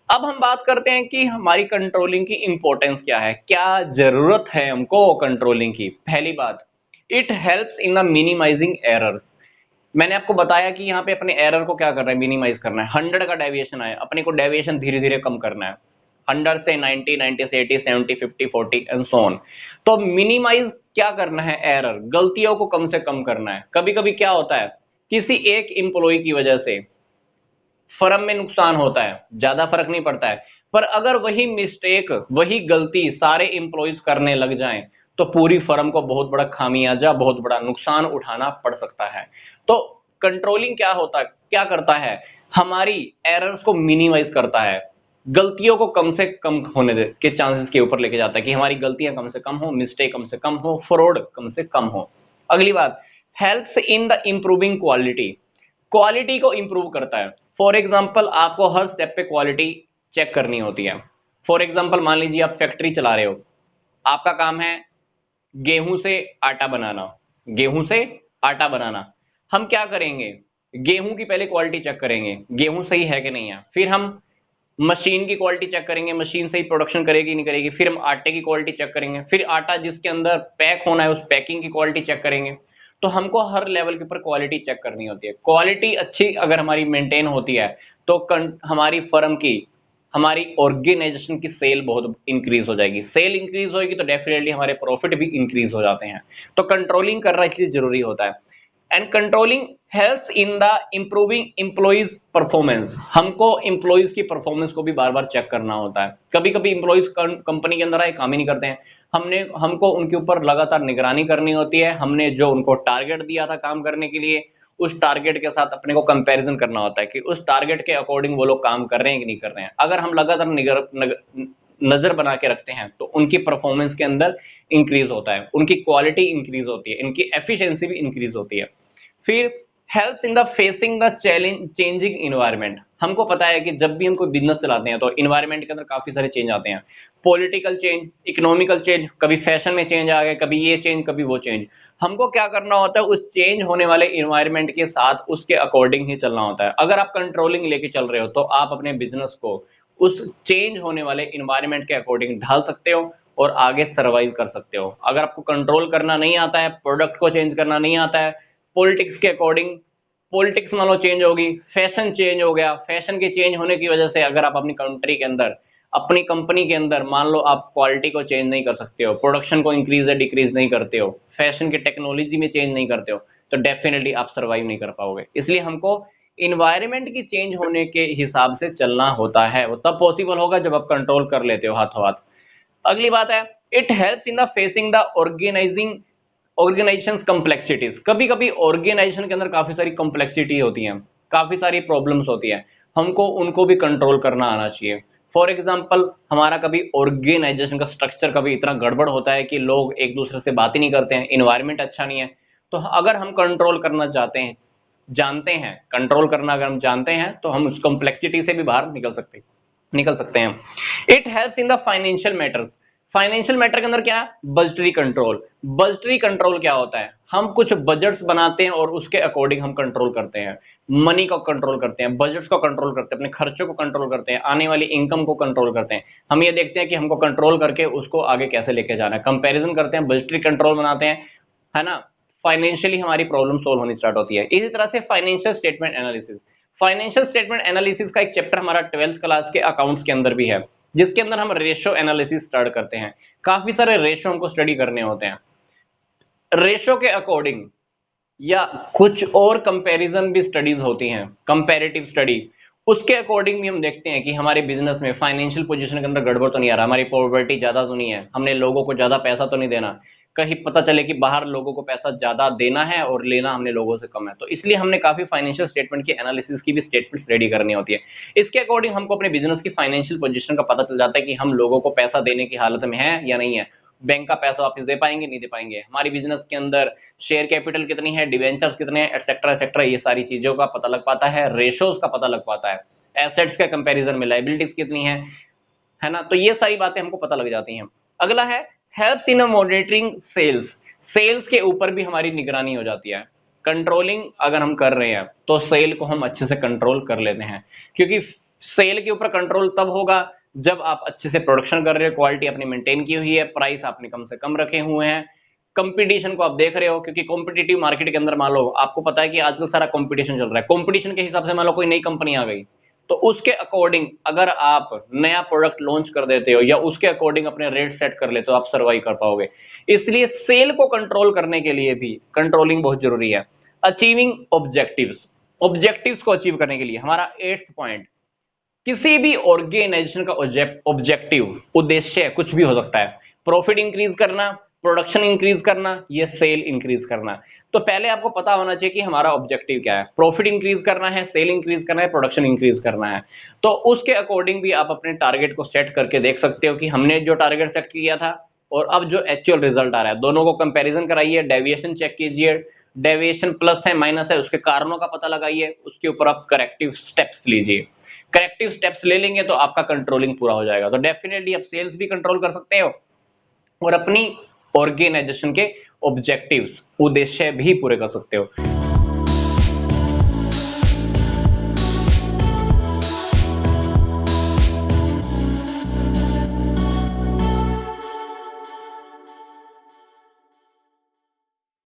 अब हम बात करते हैं कि हमारी कंट्रोलिंग की इंपॉर्टेंस क्या है, क्या जरूरत है हमको कंट्रोलिंग की। पहली बात, it helps in the minimizing errors. मैंने आपको बताया कि यहाँ पे अपने एरर को क्या करना है, मिनिमाइज करना है। 100 का डेविएशन आए, अपने को डेविएशन धीरे धीरे कम करना है। 100 से 90, 90 से 80, 70, 50, 40 एंड सो ऑन। तो मिनिमाइज क्या करना है, एरर, गलतियों को कम से कम करना है। कभी कभी क्या होता है, किसी एक एम्प्लॉय की वजह से फर्म में नुकसान होता है, ज्यादा फर्क नहीं पड़ता है, पर अगर वही मिस्टेक, वही गलती सारे एम्प्लॉयज करने लग जाएं तो पूरी फर्म को बहुत बड़ा खामियाजा, बहुत बड़ा नुकसान उठाना पड़ सकता है। तो कंट्रोलिंग क्या होता है, क्या करता है, हमारी एरर्स को मिनिमाइज करता है, गलतियों को कम से कम होने दे के चांसेस के ऊपर लेके जाता है कि हमारी गलतियां कम से कम हो, मिस्टेक कम से कम हो, फ्रॉड कम से कम हो। अगली बात, helps in the improving quality, quality को इंप्रूव करता है। फॉर एग्जाम्पल, आपको हर स्टेप पे क्वालिटी चेक करनी होती है। फॉर एग्जाम्पल, मान लीजिए आप फैक्ट्री चला रहे हो, आपका काम है गेहूं से आटा बनाना, गेहूं से आटा बनाना। हम क्या करेंगे, गेहूं की पहले क्वालिटी चेक करेंगे, गेहूं सही है कि नहीं है। फिर हम मशीन की क्वालिटी चेक करेंगे, मशीन सही प्रोडक्शन करेगी नहीं करेगी। फिर हम आटे की क्वालिटी चेक करेंगे, फिर आटा जिसके अंदर पैक होना है उस पैकिंग की क्वालिटी चेक करेंगे। तो हमको हर लेवल के ऊपर क्वालिटी चेक करनी होती है। क्वालिटी अच्छी अगर हमारी मेंटेन होती है तो हमारी फर्म की, हमारी ऑर्गेनाइजेशन की सेल बहुत इंक्रीज हो जाएगी। सेल इंक्रीज होगी तो डेफिनेटली हमारे प्रॉफिट भी इंक्रीज हो जाते हैं। तो कंट्रोलिंग करना इसलिए जरूरी होता है। And controlling helps in the improving employees performance. हमको एम्प्लॉइज की परफॉर्मेंस को भी बार बार चेक करना होता है। कभी कभी एम्प्लॉइज कंपनी के अंदर आए काम ही नहीं करते हैं, हमको उनके ऊपर लगातार निगरानी करनी होती है। हमने जो उनको टारगेट दिया था काम करने के लिए, उस टारगेट के साथ अपने को कंपैरिजन करना होता है कि उस टारगेट के अकॉर्डिंग वो लोग काम कर रहे हैं कि नहीं कर रहे हैं। अगर हम लगातार नजर बना के रखते हैं तो उनकी परफॉर्मेंस के अंदर इंक्रीज होता है, उनकी क्वालिटी इंक्रीज होती है, इनकी एफिशिएंसी भी इंक्रीज होती है। फिर helps in the facing the challenge changing environment. हमको पता है कि जब भी हम कोई बिजनेस चलाते हैं तो इन्वायरमेंट के अंदर काफी सारे चेंज आते हैं। पॉलिटिकल चेंज, इकोनॉमिकल चेंज, कभी फैशन में चेंज आ गया, कभी ये चेंज, कभी वो चेंज। हमको क्या करना होता है, उस चेंज होने वाले इन्वायरमेंट के साथ उसके अकॉर्डिंग ही चलना होता है। अगर आप कंट्रोलिंग लेके चल रहे हो तो आप अपने बिजनेस को उस चेंज होने वाले इन्वायरमेंट के अकॉर्डिंग ढाल सकते हो और आगे सर्वाइव कर सकते हो। अगर आपको कंट्रोल करना नहीं आता है, प्रोडक्ट को चेंज करना नहीं आता है, पॉलिटिक्स के अकॉर्डिंग, पॉलिटिक्स मान लो चेंज होगी, फैशन चेंज हो गया, फैशन के चेंज होने की वजह से अगर आप अपनी कंट्री के अंदर, अपनी कंपनी के अंदर मान लो आप क्वालिटी को चेंज नहीं कर सकते हो, प्रोडक्शन को इंक्रीज या डिक्रीज नहीं करते हो, फैशन के टेक्नोलॉजी में चेंज नहीं करते हो, तो डेफिनेटली आप सर्वाइव नहीं कर पाओगे। इसलिए हमको इन्वायरमेंट की चेंज होने के हिसाब से चलना होता है। वो तब पॉसिबल होगा जब आप कंट्रोल कर लेते हो हाथों हाथ। अगली बात है, it helps in the facing the organizing organization complexities. कभी कभी ऑर्गेनाइजेशन के अंदर काफी सारी कॉम्प्लेक्सिटी होती है, काफी सारी प्रॉब्लम्स होती है, हमको उनको भी कंट्रोल करना आना चाहिए। फॉर एग्जाम्पल, हमारा कभी ऑर्गेनाइजेशन का स्ट्रक्चर कभी इतना गड़बड़ होता है कि लोग एक दूसरे से बात ही नहीं करते हैं, इन्वायरमेंट अच्छा नहीं है। तो अगर हम कंट्रोल करना चाहते हैं, जानते हैं कंट्रोल करना, अगर हम जानते हैं तो हम उस कॉम्प्लेक्सिटी से भी बाहर निकल सकते हैं। It helps in the financial matters. Financial matter के अंदर क्या है, बजटरी कंट्रोल। बजटरी कंट्रोल क्या होता है, हम कुछ बजट्स बनाते हैं और उसके अकॉर्डिंग हम कंट्रोल करते हैं। मनी को कंट्रोल करते हैं, बजट्स को कंट्रोल करते हैं, अपने खर्चों को कंट्रोल करते हैं, आने वाली इनकम को कंट्रोल करते हैं। हम ये देखते हैं कि हमको कंट्रोल करके उसको आगे कैसे लेके जाना है, कंपैरिजन करते हैं, बजटरी कंट्रोल बनाते हैं, है ना। फाइनेंशियली हमारी प्रॉब्लम सोल्व होनी स्टार्ट होती है। इसी तरह से financial statement analysis. Financial statement analysis का एक चैप्टर हमारा 12th क्लास के अकाउंट्स के अंदर भी है, जिसके अंदर हम रेशो एनालिसिस स्टार्ट करते हैं। काफी सारे रेशो हमको स्टडी करने होते हैं। रेशो के अकॉर्डिंग या कुछ और कंपैरिजन भी स्टडीज होती हैं, कंपैरेटिव स्टडी, उसके अकॉर्डिंग भी हम देखते हैं कि हमारे बिजनेस में फाइनेंशियल पोजीशन के अंदर गड़बड़ तो नहीं आ रहा, हमारी पॉवर्टी ज्यादा तो नहीं है, हमने लोगों को ज्यादा पैसा तो नहीं देना, कहीं पता चले कि बाहर लोगों को पैसा ज्यादा देना है और लेना हमने लोगों से कम है। तो इसलिए हमने काफी फाइनेंशियल स्टेटमेंट की एनालिसिस की भी स्टेटमेंट्स रेडी करनी होती है। इसके अकॉर्डिंग हमको अपने बिजनेस की फाइनेंशियल पोजीशन का पता चल जाता है कि हम लोगों को पैसा देने की हालत में है या नहीं है, बैंक का पैसा वापस दे पाएंगे नहीं दे पाएंगे, हमारी बिजनेस के अंदर शेयर कैपिटल कितनी है, डिवेंचर्स कितने हैं, एटसेट्रा एटसेट्रा। ये सारी चीजों का पता लग पाता है, रेशोज का पता लग पाता है, एसेट्स के कंपैरिजन में लायबिलिटीज कितनी है ना। तो ये सारी बातें हमको पता लग जाती हैं। अगला है, helps in monitoring sales. Sales के ऊपर भी हमारी निगरानी हो जाती है। कंट्रोलिंग अगर हम कर रहे हैं तो सेल को हम अच्छे से कंट्रोल कर लेते हैं, क्योंकि सेल के ऊपर कंट्रोल तब होगा जब आप अच्छे से प्रोडक्शन कर रहे हो, क्वालिटी अपनी मेंटेन की हुई है, प्राइस आपने कम से कम रखे हुए हैं, कंपटीशन को आप देख रहे हो, क्योंकि कॉम्पिटिटिव मार्केट के अंदर मान लो आपको पता है कि आजकल सारा कंपटीशन चल रहा है, कंपटीशन के हिसाब से मान लो कोई नई कंपनी आ गई, तो उसके अकॉर्डिंग अगर आप नया प्रोडक्ट लॉन्च कर देते हो या उसके अकॉर्डिंग अपने रेट सेट कर लेते हो, आप सर्वाइव कर पाओगे। इसलिए सेल को कंट्रोल करने के लिए भी कंट्रोलिंग बहुत जरूरी है। अचीविंग ऑब्जेक्टिव्स, ऑब्जेक्टिव्स को अचीव करने के लिए हमारा 8th पॉइंट, किसी भी ऑर्गेनाइजेशन का ऑब्जेक्टिव, उद्देश्य कुछ भी हो सकता है, प्रॉफिट इंक्रीज करना, प्रोडक्शन इंक्रीज करना, ये सेल इंक्रीज करना। तो पहले आपको पता होना चाहिए कि हमारा ऑब्जेक्टिव क्या है, प्रॉफिट इंक्रीज करना है, सेल इंक्रीज करना है, प्रोडक्शन इंक्रीज करना है। तो उसके अकॉर्डिंग भी आप अपने टारगेट को सेट करके देख सकते हो कि हमने जो टारगेट सेट किया था और अब जो एक्चुअल रिजल्ट आ रहा है, दोनों को कंपैरिजन कराइए, डेविएशन चेक कीजिए, डेविएशन प्लस है माइनस है उसके कारणों का पता लगाइए, उसके ऊपर आप करेक्टिव स्टेप्स लीजिए। करेक्टिव स्टेप्स ले लेंगे तो आपका कंट्रोलिंग पूरा हो जाएगा। तो डेफिनेटली आप सेल्स भी कंट्रोल कर सकते हो और अपनी ऑर्गेनाइजेशन के ऑब्जेक्टिव्स, उद्देश्य भी पूरे कर सकते हो।